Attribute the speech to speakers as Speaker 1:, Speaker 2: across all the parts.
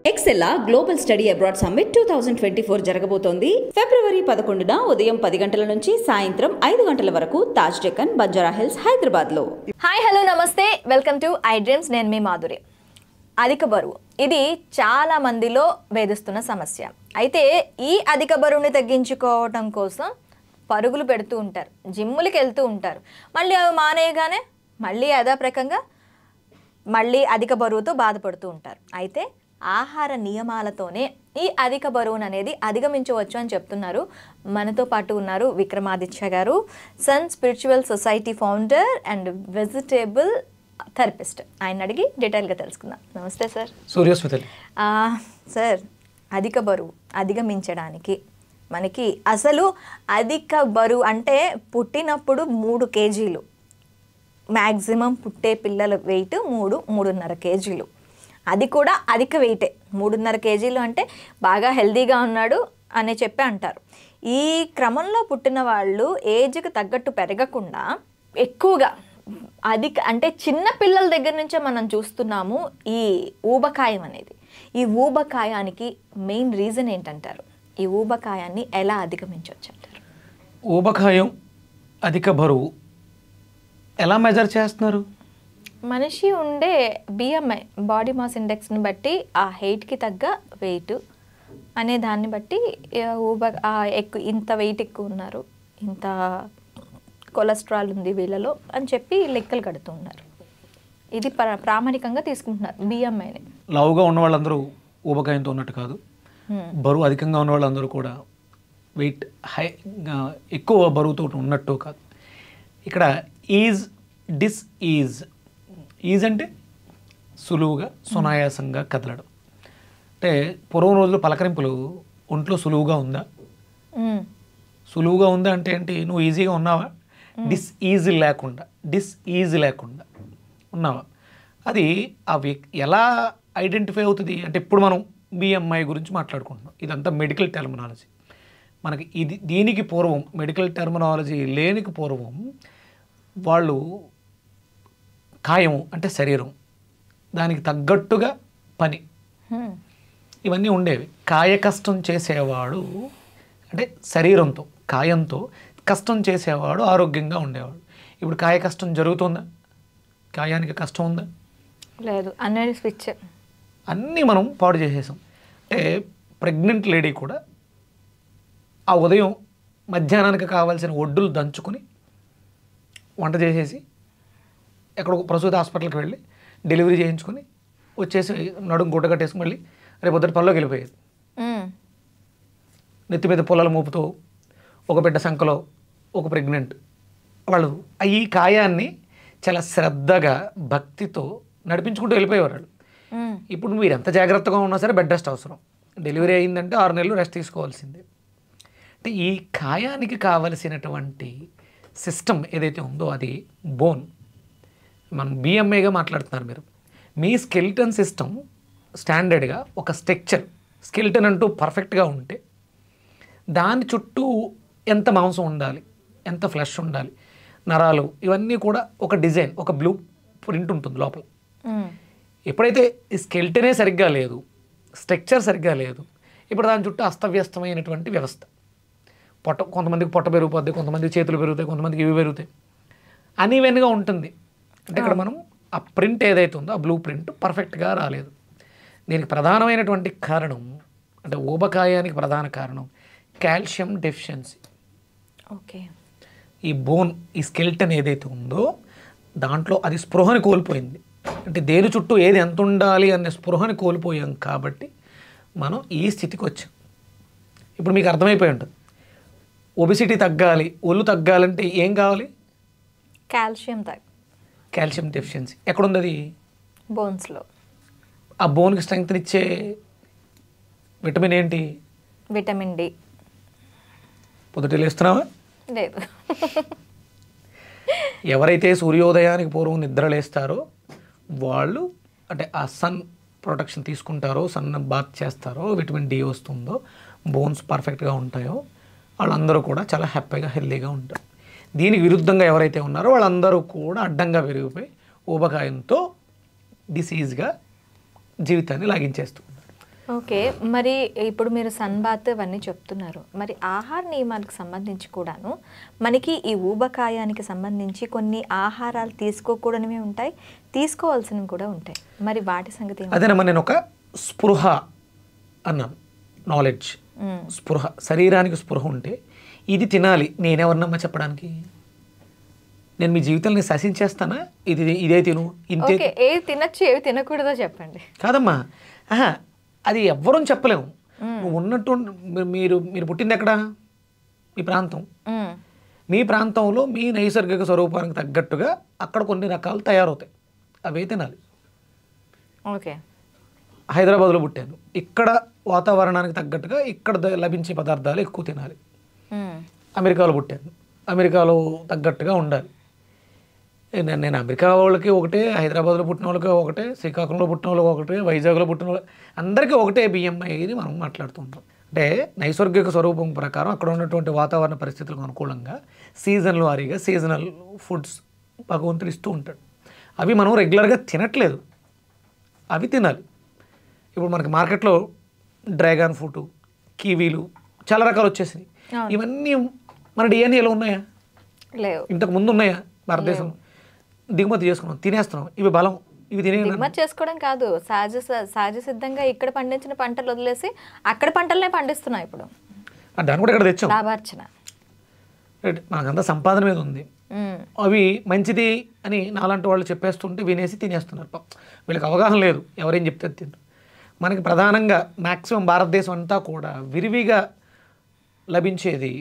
Speaker 1: ఎక్సెల్లా global study abroad summit 2024 జరగబోతోంది. ఫిబ్రవరి 11న ఉదయం 10 గంటల నుంచి సాయంత్రం 5 గంటల వరకు తాజ్ డెక్కన్, బంజారా హిల్స్, హైదరాబాద్లో.
Speaker 2: హాయ్, హలో, నమస్తే, వెల్కమ్ టు ఐ డ్రీమ్స్. నేను మీ మాధురి. అధిక బరువు ఇది చాలా మందిలో వేధిస్తున్న సమస్య. అయితే ఈ అధిక బరువుని తగ్గించుకోవడం కోసం పరుగులు పెడుతూ ఉంటారు, జిమ్ములకి వెళ్తూ ఉంటారు. మళ్ళీ అవి మానేయగానే మళ్ళీ యథాప్రకంగా మళ్ళీ అధిక బరువుతో బాధపడుతూ ఉంటారు. అయితే ఆహార నియమాలతోనే ఈ అధిక బరువును అనేది అధిగమించవచ్చు అని చెప్తున్నారు. మనతో పాటు ఉన్నారు Vikramaditya garu, sun spiritual society founder and vegetable therapist. ఆయన అడిగి డీటెయిల్గా తెలుసుకుందాం. నమస్తే సార్.
Speaker 3: సూర్యోస్మితలి.
Speaker 2: సార్, అధిక బరువు అధిగమించడానికి మనకి అసలు అధిక బరువు అంటే పుట్టినప్పుడు 3 కేజీలు, మ్యాక్సిమం పుట్టే పిల్లల వెయిట్ 3-3.5 కేజీలు. అది కూడా అధిక వెయిటే. 3.5 కేజీలు అంటే బాగా హెల్దీగా ఉన్నాడు అని చెప్పి అంటారు. ఈ క్రమంలో పుట్టిన వాళ్ళు ఏజ్కి తగ్గట్టు పెరగకుండా ఎక్కువగా అధిక అంటే చిన్న పిల్లల దగ్గర నుంచే మనం చూస్తున్నాము ఈ ఊబకాయం అనేది. ఈ ఊబకాయానికి మెయిన్ రీజన్ ఏంటంటారు? ఈ ఊబకాయాన్ని ఎలా అధిగమించవచ్చు అంటారు?
Speaker 3: ఊబకాయం, అధిక బరువు ఎలా మెజర్ చేస్తున్నారు?
Speaker 2: మనిషి ఉండే బిఎంఐ, బాడీ మాస్ ఇండెక్స్ని బట్టి, ఆ హైట్కి తగ్గ వెయిట్ అనే దాన్ని బట్టి ఇంత వెయిట్ ఎక్కువ ఉన్నారు, ఇంత కొలెస్ట్రాల్ ఉంది వీళ్ళలో అని చెప్పి లెక్కలు కడుతూ ఉన్నారు. ఇది ప్రామాణికంగా తీసుకుంటున్నారు బిఎంఐని.
Speaker 3: లావుగా ఉన్న వాళ్ళందరూ ఊబకాయంతో ఉన్నట్టు కాదు, బరువు అధికంగా ఉన్న వాళ్ళందరూ కూడా వెయిట్ ఎక్కువ బరువుతో ఉన్నట్టు కాదు. ఇక్కడ ఈజ్, డిస్ ఈజ్. ఈజ్ అంటే సులువుగా, సునాయాసంగా కదలడం. అంటే పూర్వం రోజుల్లో పలకరింపులు ఒంట్లో సులువుగా ఉందా, సులువుగా ఉందా అంటే ఏంటి? నువ్వు ఈజీగా ఉన్నావా? డిస్ ఈజ్ లేకుండా, డిస్ ఈజ్ లేకుండా ఉన్నావా? అది ఎలా ఐడెంటిఫై అవుతుంది అంటే, ఇప్పుడు మనం బిఎంఐ గురించి మాట్లాడుకుంటున్నాం. ఇదంతా మెడికల్ టెర్మినాలజీ. మనకి దీనికి పూర్వం, మెడికల్ టెర్మినాలజీ లేనికి పూర్వం వాళ్ళు కాయము అంటే శరీరం, దానికి తగ్గట్టుగా పని, ఇవన్నీ ఉండేవి. కాయ కష్టం చేసేవాడు అంటే శరీరంతో, కాయంతో కష్టం చేసేవాడు ఆరోగ్యంగా ఉండేవాడు. ఇప్పుడు కాయ కష్టం జరుగుతుందా? కాయానికి కష్టం ఉందా?
Speaker 2: లేదు. అనేది స్విచ్
Speaker 3: అన్నీ మనం పాడు చేసేసాం. అంటే ప్రెగ్నెంట్ లేడీ కూడా ఆ ఉదయం మధ్యాహ్నానికి కావాల్సిన ఒడ్డులు దంచుకొని వంట చేసేసి ఎక్కడో ప్రసూతి హాస్పిటల్కి వెళ్ళి డెలివరీ చేయించుకొని వచ్చేసి నడుము గుడ్డ కట్టేసి మళ్ళీ రేపు పొద్దుట పనిలోకి వెళ్ళిపోయేది. నెత్తి మీద పొలాల మోపుతో ఒక బిడ్డ సంఖలో ఒక ప్రెగ్నెంట్ వాళ్ళు ఈ కాయాన్ని చాలా శ్రద్ధగా, భక్తితో నడిపించుకుంటూ వెళ్ళిపోయేవారు వాళ్ళు. ఇప్పుడు మీరు ఎంత జాగ్రత్తగా ఉన్నా సరే బెడ్ రెస్ట్ అవసరం. డెలివరీ అయిందంటే 6 నెలలు రెస్ట్ తీసుకోవాల్సిందే. అంటే ఈ కాయానికి కావలసినటువంటి సిస్టమ్ ఏదైతే ఉందో అది బోన్. మనం బిఎంఐగా మాట్లాడుతున్నారు మీరు. మీ స్కెలిటన్ సిస్టమ్ స్టాండర్డ్గా ఒక స్ట్రక్చర్, స్కెలిటన్ అంటూ పర్ఫెక్ట్గా ఉంటే దాని చుట్టూ ఎంత మాంసం ఉండాలి, ఎంత ఫ్లెష్ ఉండాలి, నరాలు, ఇవన్నీ కూడా ఒక డిజైన్, ఒక బ్లూ ప్రింట్ ఉంటుంది లోపల. ఎప్పుడైతే ఈ స్కెలిటనే సరిగ్గా లేదు, స్ట్రక్చర్ సరిగ్గా లేదు, ఇప్పుడు దాని చుట్టూ అస్తవ్యస్తమైనటువంటి వ్యవస్థ. కొంతమందికి పొట్ట పెరిగిపోద్ది, కొంతమందికి చేతులు పెరుగుతాయి, కొంతమందికి ఇవి పెరుగుతాయి, అన్ఈవెన్గా ఉంటుంది. అంటే ఇక్కడ మనం ఆ ప్రింట్ ఏదైతే ఉందో ఆ బ్లూ ప్రింట్ పర్ఫెక్ట్గా రాలేదు. దీనికి ప్రధానమైనటువంటి కారణం అంటే ఊబకాయానికి ప్రధాన కారణం కాల్షియం డెఫిషియన్సీ.
Speaker 2: ఓకే.
Speaker 3: ఈ బోన్, ఈ స్కెలిటన్ ఏదైతే ఉందో దాంట్లో అది స్పృహని కోల్పోయింది. అంటే దేని చుట్టూ ఏది ఎంత ఉండాలి అనే స్పృహని కోల్పోయాం కాబట్టి మనం ఈ స్థితికి వచ్చాం. ఇప్పుడు మీకు అర్థమైపోయి ఉంటుంది, ఒబిసిటీ తగ్గాలి, ఒళ్ళు తగ్గాలంటే ఏం కావాలి? Calcium deficiency. ఎక్కడుంది అది?
Speaker 2: బోన్స్లో.
Speaker 3: ఆ బోన్కి స్ట్రెంగ్త్ ఇచ్చే విటమిన్ ఏంటి?
Speaker 2: Vitamin D.
Speaker 3: పొద్దుటే లేస్తున్నావా?
Speaker 2: లేదు.
Speaker 3: ఎవరైతే సూర్యోదయానికి పూర్వం నిద్రలేస్తారో వాళ్ళు, అంటే ఆ సన్ ప్రొటెక్షన్ తీసుకుంటారో, సన్ బాత్ చేస్తారో, విటమిన్ డి వస్తుందో, బోన్స్ పర్ఫెక్ట్గా ఉంటాయో వాళ్ళందరూ కూడా చాలా హ్యాపీగా, హెల్తీగా ఉంటారు. దీనికి విరుద్ధంగా ఎవరైతే ఉన్నారో వాళ్ళందరూ కూడా అడ్డంగా పెరిగిపోయి ఊబకాయంతో డిసీజ్గా జీవితాన్ని లాగించేస్తూ.
Speaker 2: ఓకే, మరి ఇప్పుడు మీరు సన్ బాత్ ఇవన్నీ చెప్తున్నారు, మరి ఆహార నియమాలకు సంబంధించి కూడాను మనకి ఈ ఊబకాయానికి సంబంధించి కొన్ని ఆహారాలు తీసుకోకూడనివి ఉంటాయి, తీసుకోవాల్సినవి కూడా ఉంటాయి. మరి వాటి సంగతి ఏమిటి?
Speaker 3: అదేనమ్మా, నేను ఒక స్పృహ అన్నాను, నాలెడ్జ్. స్పృహ, శరీరానికి స్పృహ ఉంటే ఇది తినాలి. నేనెవరినమ్మా చెప్పడానికి? నేను మీ జీవితాన్ని శాసించేస్తానా? ఇదే తిను, ఇంతే.
Speaker 2: ఓకే, ఏవి తినచ్చు ఏవి తినకూడదో చెప్పండి.
Speaker 3: కాదమ్మా, అది ఎవ్వరూ చెప్పలేము. నువ్వు ఉన్నట్టు మీరు మీరు పుట్టింది ఎక్కడ? మీ ప్రాంతం. మీ ప్రాంతంలో మీ నైసర్గిక స్వరూపానికి తగ్గట్టుగా అక్కడ కొన్ని రకాలు తయారవుతాయి, అవే తినాలి.
Speaker 2: ఓకే,
Speaker 3: హైదరాబాద్లో పుట్టాను, ఇక్కడ వాతావరణానికి తగ్గట్టుగా ఇక్కడ లభించే పదార్థాలు ఎక్కువ తినాలి. అమెరికాలో పుట్టాను, అమెరికాలో తగ్గట్టుగా ఉండాలి. నేను అమెరికా వాళ్ళకి ఒకటే, హైదరాబాద్లో పుట్టిన వాళ్ళకి ఒకటే, శ్రీకాకుళంలో పుట్టిన వాళ్ళకి ఒకటే, వైజాగ్లో పుట్టిన వాళ్ళు అందరికీ ఒకటే బియ్యంఐ ఇది మనం మాట్లాడుతుంటాం. అంటే నైసర్గిక స్వరూపం ప్రకారం అక్కడ ఉన్నటువంటి వాతావరణ పరిస్థితులకు అనుకూలంగా సీజన్ల వారీగా సీజనల్ ఫుడ్స్ భగవంతుడు ఇస్తూ ఉంటాడు. అవి మనం రెగ్యులర్గా తినట్లేదు, అవి తినాలి. ఇప్పుడు మనకి మార్కెట్లో డ్రాగన్ ఫ్రూట్, కివీలు చాలా రకాలు వచ్చేసినాయి. ఇవన్నీ మన డిఎన్ఏలో ఉన్నాయా?
Speaker 2: లేవు.
Speaker 3: ఇంతకు ముందు ఉన్నాయా? భారతదేశం దిగుమతి చేసుకున్నాం, తినేస్తున్నాం. ఇవి బలం, ఇవి
Speaker 2: దిగుమతి చేసుకోవడం కాదు, సహజ సిద్ధంగా ఇక్కడ పండించిన పంటలు వదిలేసి అక్కడ పంటలనే పండిస్తున్నాం ఇప్పుడు.
Speaker 3: దాన్ని కూడా ఇక్కడ తెచ్చాం,
Speaker 2: లాభార్చన.
Speaker 3: రైట్, మనకంతా సంపాదన మీద ఉంది. అవి మంచిది అని నాలాంటి వాళ్ళు చెప్పేస్తుంటే వినేసి తినేస్తున్నారు. వీళ్ళకి అవగాహన లేదు, ఎవరేం చెప్తే తింటారు. మనకి ప్రధానంగా మ్యాక్సిమం భారతదేశం అంతా కూడా విరివిగా లభించేది,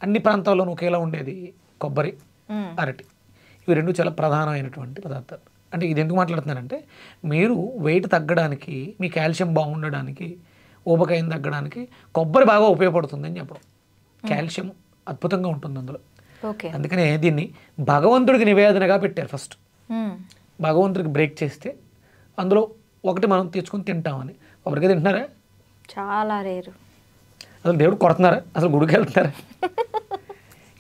Speaker 3: అన్ని ప్రాంతాల్లోనూ ఒకేలా ఉండేది కొబ్బరి, అరటి. ఇవి రెండు చాలా ప్రధానమైనటువంటి పదార్థాలు. అంటే ఇది ఎందుకు మాట్లాడుతున్నానంటే, మీరు వెయిట్ తగ్గడానికి, మీ కాల్షియం బాగుండడానికి, ఊబకాయం తగ్గడానికి కొబ్బరి బాగా ఉపయోగపడుతుందని చెప్పడం. కాల్షియం అద్భుతంగా ఉంటుంది అందులో. అందుకనే దీన్ని భగవంతుడికి నివేదనగా పెట్టారు ఫస్ట్. భగవంతుడికి బ్రేక్ చేస్తే అందులో ఒకటి మనం తెచ్చుకొని తింటామని. కొబ్బరికాయ తింటున్నారా?
Speaker 2: చాలా రేరు.
Speaker 3: అసలు దేవుడు కొడుతున్నారా? అసలు గుడికి వెళ్తున్నారా?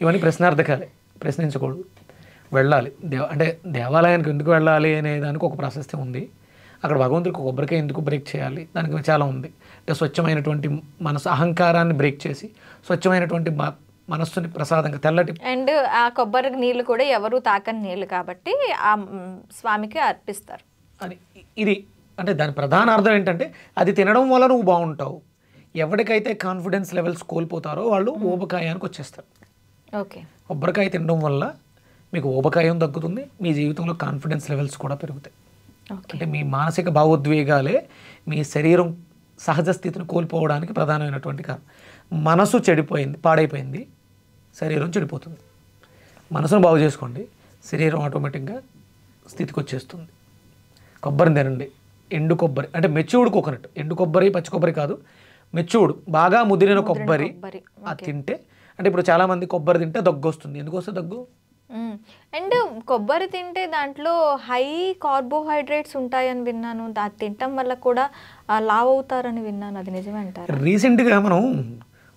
Speaker 3: ఇవన్నీ ప్రశ్నార్థకాలే, ప్రశ్నించకూడదు. వెళ్ళాలి అంటే దేవాలయానికి ఎందుకు వెళ్ళాలి అనే దానికి ఒక ప్రశస్తి ఉంది. అక్కడ భగవంతుడికి కొబ్బరికాయ ఎందుకు బ్రేక్ చేయాలి, దానికి చాలా ఉంది. అంటే స్వచ్ఛమైనటువంటి మనసు, అహంకారాన్ని బ్రేక్ చేసి స్వచ్ఛమైనటువంటి మనస్సుని ప్రసాదంగా తెల్లటి.
Speaker 2: అండ్ ఆ కొబ్బరి నీళ్ళు కూడా ఎవరు తాకని నీళ్ళు కాబట్టి ఆ స్వామికి అర్పిస్తారు
Speaker 3: అని. ఇది అంటే దాని ప్రధాన అర్థం ఏంటంటే, అది తినడం వల్ల నువ్వు బాగుంటావు. ఎవరికైతే కాన్ఫిడెన్స్ లెవెల్స్ కోల్పోతారో వాళ్ళు ఊబకాయానికి వచ్చేస్తారు.
Speaker 2: ఓకే,
Speaker 3: కొబ్బరికాయ తినడం వల్ల మీకు ఊబకాయం తగ్గుతుంది, మీ జీవితంలో కాన్ఫిడెన్స్ లెవెల్స్ కూడా పెరుగుతాయి. అంటే మీ మానసిక భావోద్వేగాలే మీ శరీరం సహజ స్థితిని కోల్పోవడానికి ప్రధానమైనటువంటి కారణం. మనసు చెడిపోయింది, పాడైపోయింది, శరీరం చెడిపోతుంది. మనసును బాగు చేసుకోండి, శరీరం ఆటోమేటిక్గా స్థితికి వచ్చేస్తుంది. కొబ్బరిని తినండి, ఎండు కొబ్బరి అంటే మెచ్యూర్డ్ కోకోనట్. ఎండు కొబ్బరి, పచ్చి కొబ్బరి కాదు, మెచ్యూర్డ్ బాగా ముదిరిన కొబ్బరి. అది తింటే, అంటే ఇప్పుడు చాలామంది కొబ్బరి తింటే దగ్గు వస్తుంది. ఎందుకు వస్తుంది దగ్గు?
Speaker 2: అండ్ కొబ్బరి తింటే దాంట్లో హై కార్బోహైడ్రేట్స్ ఉంటాయని విన్నాను, అది తినటం వల్ల కూడా లావ్ అవుతారని విన్నాను, అది నిజమే అంటారు?
Speaker 3: రీసెంట్గా మనం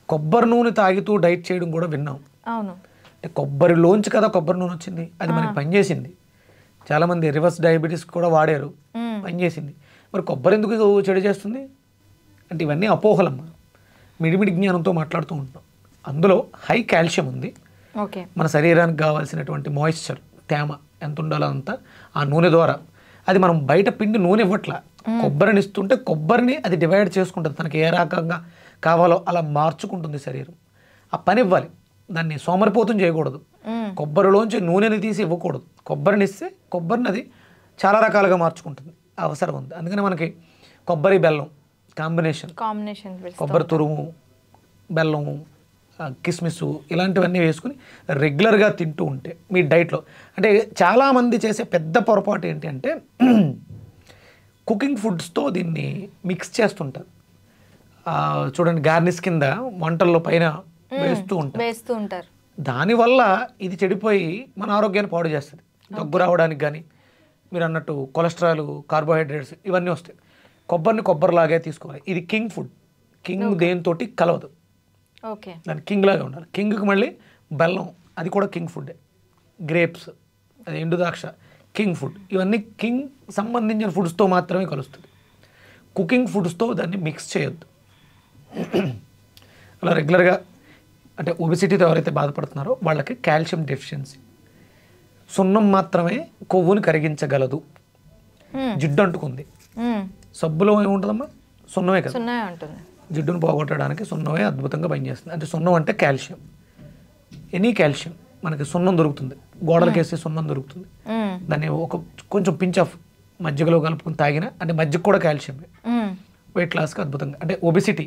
Speaker 3: కొబ్బరి నూనె తాగుతూ డైట్ చేయడం కూడా విన్నాం.
Speaker 2: అవును,
Speaker 3: అంటే కొబ్బరిలోంచి కదా కొబ్బరి నూనె వచ్చింది, అది మనకి పనిచేసింది. చాలామంది రివర్స్ డయాబెటీస్ కూడా వాడారు, పనిచేసింది. మరి కొబ్బరి ఎందుకు చెడు చేస్తుంది అంటే ఇవన్నీ అపోహలమ్మ, మిడిమిడి జ్ఞానంతో మాట్లాడుతూ ఉంటాం. అందులో హై కాల్షియం ఉంది.
Speaker 2: ఓకే,
Speaker 3: మన శరీరానికి కావాల్సినటువంటి మాయిశ్చర్, తేమ ఎంత ఉండాలో అంతా ఆ నూనె ద్వారా. అది మనం బయట పిండి నూనె ఇవ్వట్లా, కొబ్బరిని ఇస్తుంటే కొబ్బరిని అది డివైడ్ చేసుకుంటుంది, తనకి ఏ రకంగా కావాలో అలా మార్చుకుంటుంది శరీరం. ఆ పని ఇవ్వాలి, దాన్ని సోమరిపోతం చేయకూడదు. కొబ్బరిలోంచి నూనెని తీసి ఇవ్వకూడదు, కొబ్బరిని ఇస్తే కొబ్బరిని అది చాలా రకాలుగా మార్చుకుంటుంది, అవసరం ఉంది. అందుకని మనకి కొబ్బరి బెల్లం కాంబినేషన్, కొబ్బరి తురుము, బెల్లము, కిస్మిస్ ఇలాంటివన్నీ వేసుకుని రెగ్యులర్గా తింటూ ఉంటే మీ డైట్లో. అంటే చాలామంది చేసే పెద్ద పొరపాటు ఏంటి అంటే, కుకింగ్ ఫుడ్స్తో దీన్ని మిక్స్ చేస్తుంటారు. చూడండి, గార్నిష్ కింద వంటల్లో పైన వేస్తూ ఉంటారు. దానివల్ల ఇది చెడిపోయి మన ఆరోగ్యాన్ని పాడు చేస్తుంది. దగ్గు రావడానికి కానీ, మీరు అన్నట్టు కొలెస్ట్రాల్, కార్బోహైడ్రేట్స్ ఇవన్నీ వస్తాయి. కొబ్బరిని కొబ్బరిలాగే తీసుకోవాలి. ఇది కింగ్ ఫుడ్. కింగ్ దేనితోటి కలవదు, దాని కింగ్ లాగా ఉండాలి. కింగ్కి మళ్ళీ బెల్లం, అది కూడా కింగ్ ఫుడ్డే. గ్రేప్స్, అది ఎండు ద్రాక్ష, కింగ్ ఫుడ్. ఇవన్నీ కింగ్ సంబంధించిన ఫుడ్స్తో మాత్రమే కలుస్తుంది. కుకింగ్ ఫుడ్స్తో దాన్ని మిక్స్ చేయొద్దు. అలా రెగ్యులర్గా అంటే ఒబెసిటీతో ఎవరైతే బాధపడుతున్నారో వాళ్ళకి కాల్షియం డెఫిషియన్సీ. సున్నం మాత్రమే కొవ్వుని కరిగించగలదు. జిడ్డు అంటుకుంది, సబ్బులో ఏముంటుందమ్మా? సున్నమే కదా.
Speaker 2: సున్నమే ఉంటుంది.
Speaker 3: జిడ్డును పోగొట్టడానికి సున్నమే అద్భుతంగా పనిచేస్తుంది. అంటే సున్నం అంటే కాల్షియం, ఎనీ కాల్షియం మనకి సున్నం దొరుకుతుంది, గోడలకు వేసే సున్నం దొరుకుతుంది. దాన్ని కొంచెం పించ్ ఆఫ్ మజ్జిగలో కలుపుకుని తాగినా, అంటే మజ్జిగ కూడా కాల్షియమే. వెయిట్ లాస్కి అద్భుతంగా, అంటే ఒబెసిటీ,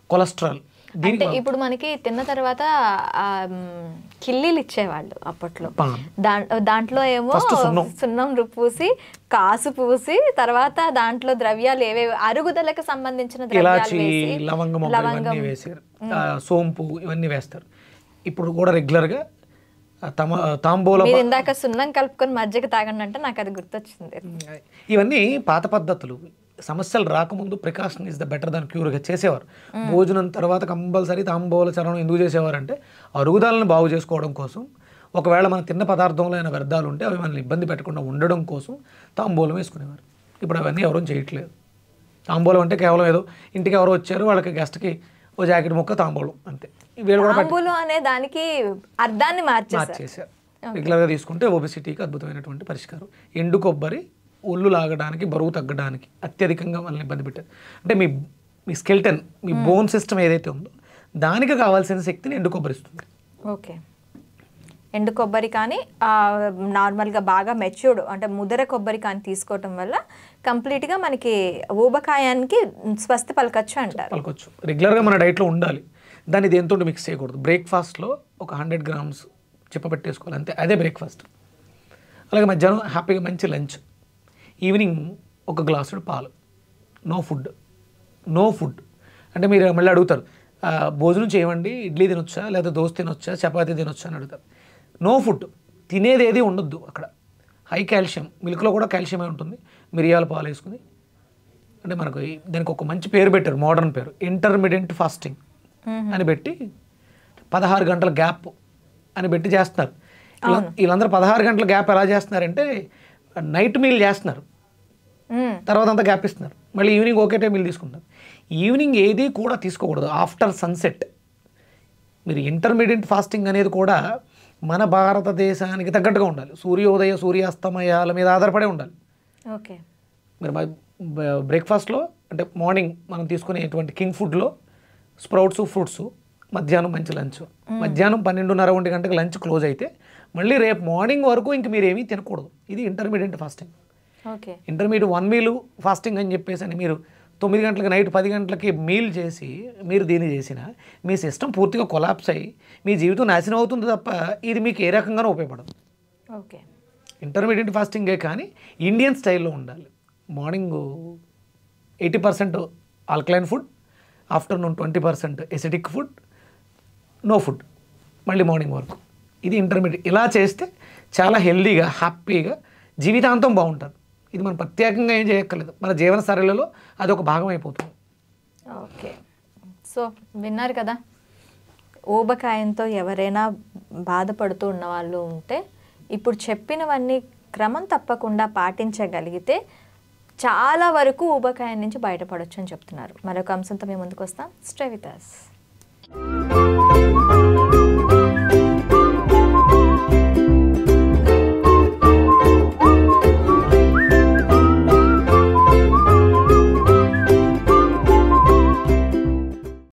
Speaker 3: కొలెస్ట్రాల్.
Speaker 2: అంటే ఇప్పుడు మనకి తిన్న తర్వాత కిల్లీలు ఇచ్చేవాళ్ళు అప్పట్లో. దాంట్లో ఏమో సున్నం పూసి, కాసు పూసి, తర్వాత దాంట్లో ద్రవ్యాలు ఏవేవి అరుగుదలకు సంబంధించిన
Speaker 3: ఇలాచి, లవంగం వేసారు, సోంపు ఇవన్నీ వేస్తారు. ఇప్పుడు కూడా రెగ్యులర్గా తాంబూలం.
Speaker 2: ఇందాక సున్నం కలుపుకొని మజ్జిగ తాగండి అంటే నాకు అది గుర్తొచ్చింది.
Speaker 3: ఇవన్నీ పాత పద్ధతులు. సమస్యలు రాకముందు precaution is the better than క్యూర్గా చేసేవారు. భోజనం తర్వాత కంపల్సరీ తాంబూల చరణం ఎందుకు చేసేవారంటే అరుగుదలను బాగు చేసుకోవడం కోసం. ఒకవేళ మనం తిన్న పదార్థంలో అయిన వ్యర్థాలు ఉంటే అవి మనల్ని ఇబ్బంది పెట్టకుండా ఉండడం కోసం తాంబూలం వేసుకునేవారు. ఇప్పుడు అవన్నీ ఎవరూ చేయట్లేదు. తాంబూలం అంటే కేవలం ఏదో ఇంటికి ఎవరో వచ్చారు వాళ్ళకి గెస్ట్కి ఓ జాకెట్ ముక్క తాంబూలం అంతే.
Speaker 2: తాంబూలం అనే దానికి అర్థాన్ని
Speaker 3: మార్చేసారు. రెగ్యులర్గా తీసుకుంటే ఒబెసిటీకి అద్భుతమైనటువంటి పరిష్కారం. ఎండు కొబ్బరి ఒళ్ళు లాగడానికి, బరువు తగ్గడానికి అత్యధికంగా మనల్ని ఇబ్బంది పెట్టారు. అంటే మీ స్కెల్టన్, మీ బోన్ సిస్టమ్ ఏదైతే ఉందో దానికి కావాల్సిన శక్తిని ఎండు కొబ్బరి ఇస్తుంది.
Speaker 2: ఓకే. ఎండు కొబ్బరి కానీ నార్మల్గా బాగా మెచ్యూర్డ్ అంటే ముదర కొబ్బరి కానీ తీసుకోవటం వల్ల కంప్లీట్గా మనకి ఊబకాయానికి స్వస్తి పలకొచ్చు అంటారు.
Speaker 3: పలకొచ్చు. రెగ్యులర్గా మన డైట్లో ఉండాలి. దాన్ని దేంతో మిక్స్ చేయకూడదు. బ్రేక్ఫాస్ట్లో ఒక 100 grams చిప్పపెట్టేసుకోవాలి అంతే, అదే బ్రేక్ఫాస్ట్. అలాగే మధ్యాహ్నం హ్యాపీగా మంచి లంచ్, ఈవినింగ్ ఒక గ్లాసుడు పాలు. నో ఫుడ్ అంటే మీరు మళ్ళీ అడుగుతారు భోజనం చేయమండి, ఇడ్లీ తినొచ్చా లేదా దోశ తినొచ్చా చపాతీ తినొచ్చా అని అడుగుతారు. నో ఫుడ్, తినేది ఏది ఉండొద్దు అక్కడ. హై కాల్షియం, మిల్క్లో కూడా కాల్షియమే ఉంటుంది. మిరియాల పాలు వేసుకుని, అంటే మనకు దానికి ఒక మంచి పేరు పెట్టారు, మోడర్న్ పేరు, ఇంటర్మీడియట్ ఫాస్టింగ్ అని పెట్టి 16 గంటల గ్యాప్ అని పెట్టి చేస్తున్నారు. వీళ్ళందరూ 16 గంటల గ్యాప్ ఎలా చేస్తున్నారంటే నైట్ మీల్ చేస్తున్నారు, తర్వాత అంతా గ్యాప్ ఇస్తున్నారు, మళ్ళీ ఈవినింగ్ ఒకే టైం మీల్ తీసుకుంటారు. ఈవినింగ్ ఏది కూడా తీసుకోకూడదు ఆఫ్టర్ సన్సెట్. మీరు ఇంటర్మీడియట్ ఫాస్టింగ్ అనేది కూడా మన భారతదేశానికి తగ్గట్టుగా ఉండాలి. సూర్యోదయ సూర్యాస్తమయాల మీద ఆధారపడే ఉండాలి.
Speaker 2: ఓకే.
Speaker 3: మీరు బ్రేక్ఫాస్ట్లో అంటే మార్నింగ్ మనం తీసుకునేటువంటి కింగ్ ఫుడ్లో స్ప్రౌట్స్, ఫ్రూట్స్, మధ్యాహ్నం మంచి లంచ్, మధ్యాహ్నం 12:30-1 గంటకి లంచ్ క్లోజ్ అయితే మళ్ళీ రేపు మార్నింగ్ వరకు ఇంక మీరు ఏమీ తినకూడదు. ఇది intermediate fasting.
Speaker 2: Okay.
Speaker 3: Intermediate 1 meal fasting అని చెప్పేసి అని మీరు 9 గంటలకి నైట్ 10 గంటలకి మీల్ చేసి మీరు దీన్ని చేసినా మీ సిస్టమ్ పూర్తిగా కొలాప్స్ అయ్యి మీ జీవితం నాశనం అవుతుంది తప్ప ఇది మీకు ఏ రకంగానూ ఉపయోగపడదు.
Speaker 2: ఓకే.
Speaker 3: ఇంటర్మీడియట్ ఫాస్టింగే కానీ ఇండియన్ స్టైల్లో ఉండాలి. Morning 80% alkaline food, afternoon 20% acidic food, no food, మళ్ళీ మార్నింగ్ వరకు. ఇది ఇంటర్మీడియట్. ఇలా చేస్తే చాలా హెల్దీగా హ్యాపీగా జీవితాంతం బాగుంటుంది. ఇది మనం ప్రత్యేకంగా ఏం చేయక్కర్లేదు, మన జీవన శైలిలో అది ఒక భాగం అయిపోతుంది.
Speaker 2: ఓకే. సో విన్నారు కదా, ఊబకాయంతో ఎవరైనా బాధపడుతూ ఉన్న వాళ్ళు ఉంటే ఇప్పుడు చెప్పినవన్నీ క్రమం తప్పకుండా పాటించగలిగితే చాలా వరకు ఊబకాయం నుంచి బయటపడొచ్చు అని చెప్తున్నారు. మరొక అంశంతో మేము ముందుకు వస్తాం. Stay with us.